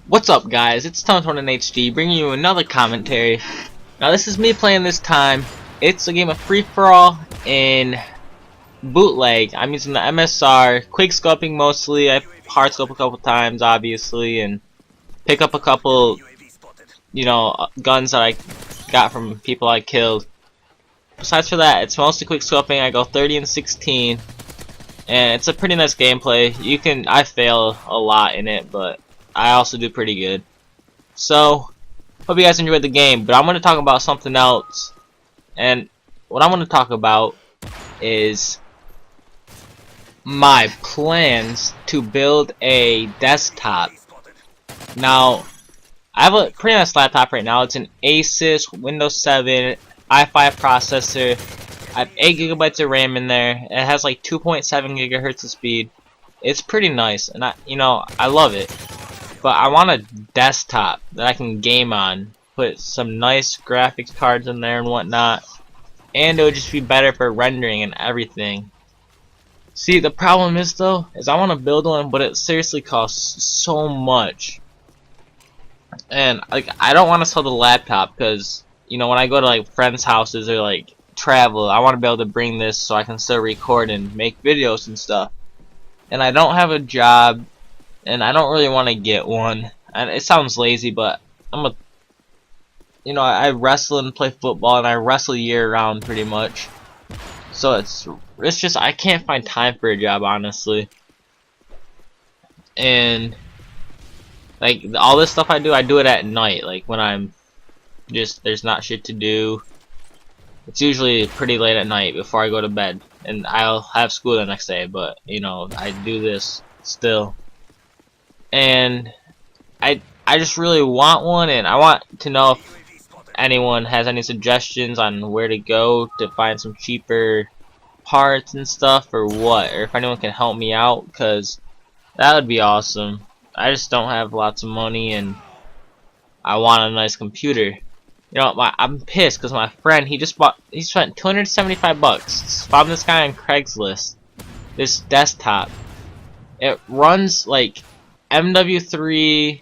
What's up, guys? It's ToneToneinHD bringing you another commentary. Now this is me playing this time. It's a game of free-for-all in bootleg. I'm using the MSR, quick scoping mostly. I hard scope a couple times, obviously, and pick up a couple, guns that I got from people I killed. Besides for that, it's mostly quick scoping. I go 30 and 16, and it's a pretty nice gameplay. I fail a lot in it, but I also do pretty good. So, hope you guys enjoyed the game, but I'm going to talk about something else. And what I'm going to talk about is my plans to build a desktop. Now, I have a pretty nice laptop right now. It's an Asus Windows 7 i5 processor. I have 8 GB of RAM in there. It has like 2.7 GHz of speed. It's pretty nice, and I love it. But I want a desktop that I can game on, put some nice graphics cards in there and whatnot, and it would just be better for rendering and everything. See, the problem is though, I want to build one, but it seriously costs so much. And I don't want to sell the laptop because, when I go to like friends' houses or like travel, I want to be able to bring this so I can still record and make videos and stuff. And I don't have a job, and I don't really want to get one. And it sounds lazy, but I wrestle and play football, and I wrestle year round pretty much. So it's just I can't find time for a job, honestly. And like all this stuff I do it at night, like when there's not shit to do. It's usually pretty late at night before I go to bed, and I'll have school the next day, but I do this still. And I just really want one, and I want to know if anyone has any suggestions on where to go to find some cheaper parts and stuff, or what, or if anyone can help me out, because that would be awesome. I just don't have lots of money, and I want a nice computer. I'm pissed because my friend, he spent $275. Found this guy on Craigslist, this desktop. It runs like Mw3,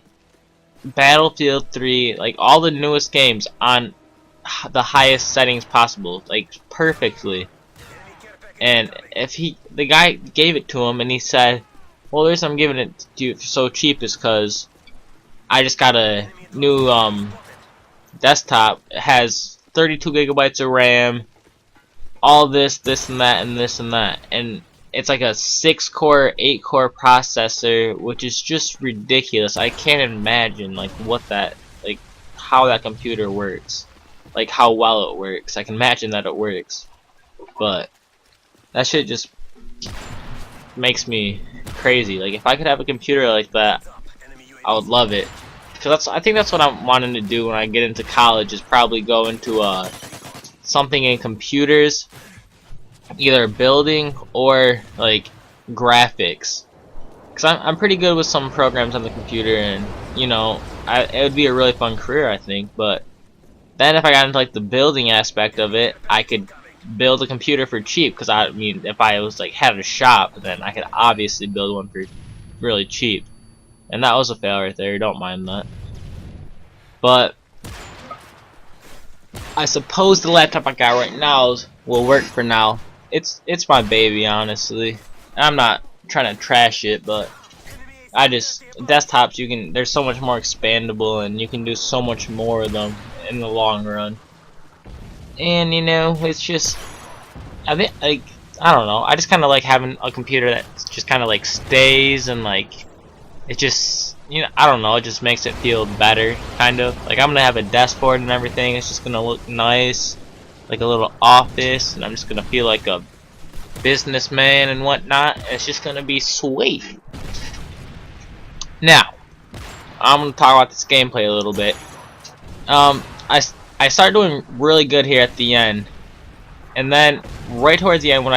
Battlefield 3, like all the newest games on the highest settings possible, like perfectly. And the guy gave it to him, and he said, well, the reason I'm giving it to you so cheap is because I just got a new desktop. It has 32 GB of RAM, all this and that, and this and that, and it's like a 6-core, 8-core processor, which is just ridiculous. I can't imagine how that computer works, like how well it works. I can imagine that it works, but that shit just makes me crazy. Like if I could have a computer like that, I would love it. Cause I think that's what I'm wanting to do when I get into college, is probably go into something in computers, either building or like graphics. Cause I'm pretty good with some programs on the computer, and it would be a really fun career, I think. But then if I got into like the building aspect of it, I could build a computer for cheap. Cause if I was had a shop, then I could obviously build one for really cheap. And that was a fail right there, don't mind that. But I suppose the laptop I got right now will work for now. It's my baby, honestly. I'm not trying to trash it, but desktops, they're so much more expandable, and you can do so much more of them in the long run. And it's just, I think, I don't know, I just kinda like having a computer that just kinda stays, and it just, I don't know, it just makes it feel better, kind of. Like I'm gonna have a desk board and everything. It's just gonna look nice, like a little office, and I'm just gonna feel like a businessman and whatnot. It's just gonna be sweet. Now, I'm gonna talk about this gameplay a little bit. I started doing really good here at the end, and then right towards the end, when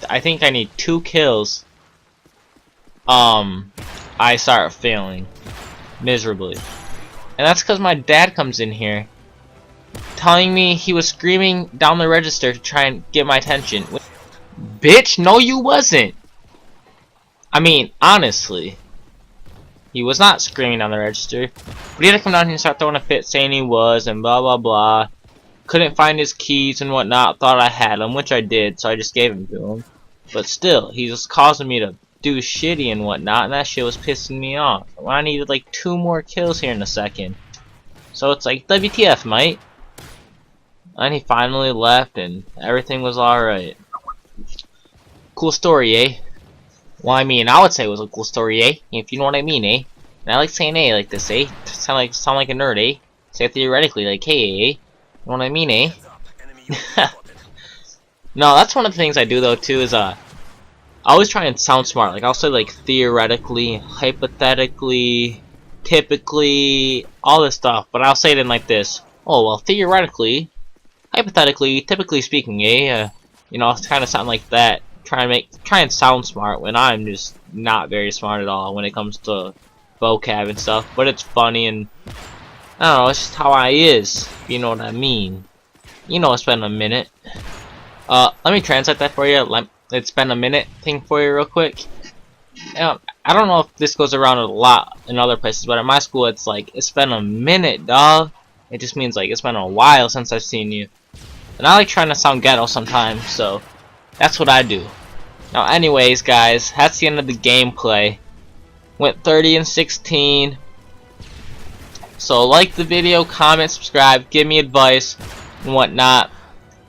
I think I need 2 kills. I start failing miserably, and that's because my dad comes in here telling me he was screaming down the register to try and get my attention. Bitch, no you wasn't. I mean, honestly, he was not screaming on the register, but he had to come down here and start throwing a fit saying he was and blah blah blah. Couldn't find his keys and whatnot, thought I had them, which I did, so I just gave them to him. But still, he was causing me to do shitty and whatnot, and that shit was pissing me off. When I needed like 2 more kills here in a second. So it's like, WTF, mate? And he finally left and everything was alright. Cool story, eh? Well, I mean, I would say it was a cool story, eh? If you know what I mean, eh? And I like saying eh like this, eh? Sound like a nerd, eh? Say it theoretically, like, hey, eh? You know what I mean, eh? No, that's one of the things I do, though, too, is, I always try and sound smart. Like, I'll say, like, theoretically, hypothetically, typically, all this stuff. But I'll say it in like this. Oh, well, theoretically, hypothetically, typically speaking, eh? You know, it's kind of something like that. Try and sound smart when I'm just not very smart at all when it comes to vocab and stuff. But it's funny and I don't know, it's just how I is. If you know what I mean. You know, it's been a minute. Let me translate that for you. It's been a minute thing for you real quick. I don't know if this goes around a lot in other places, but at my school it's like, it's been a minute, dog. It just means like it's been a while since I've seen you. And I like trying to sound ghetto sometimes, so that's what I do. Now anyways, guys, that's the end of the gameplay. Went 30 and 16. So like the video, comment, subscribe, give me advice and whatnot.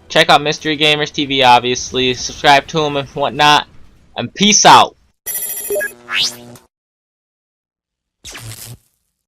Check out MreGamersTV, obviously. Subscribe to him and whatnot. And peace out.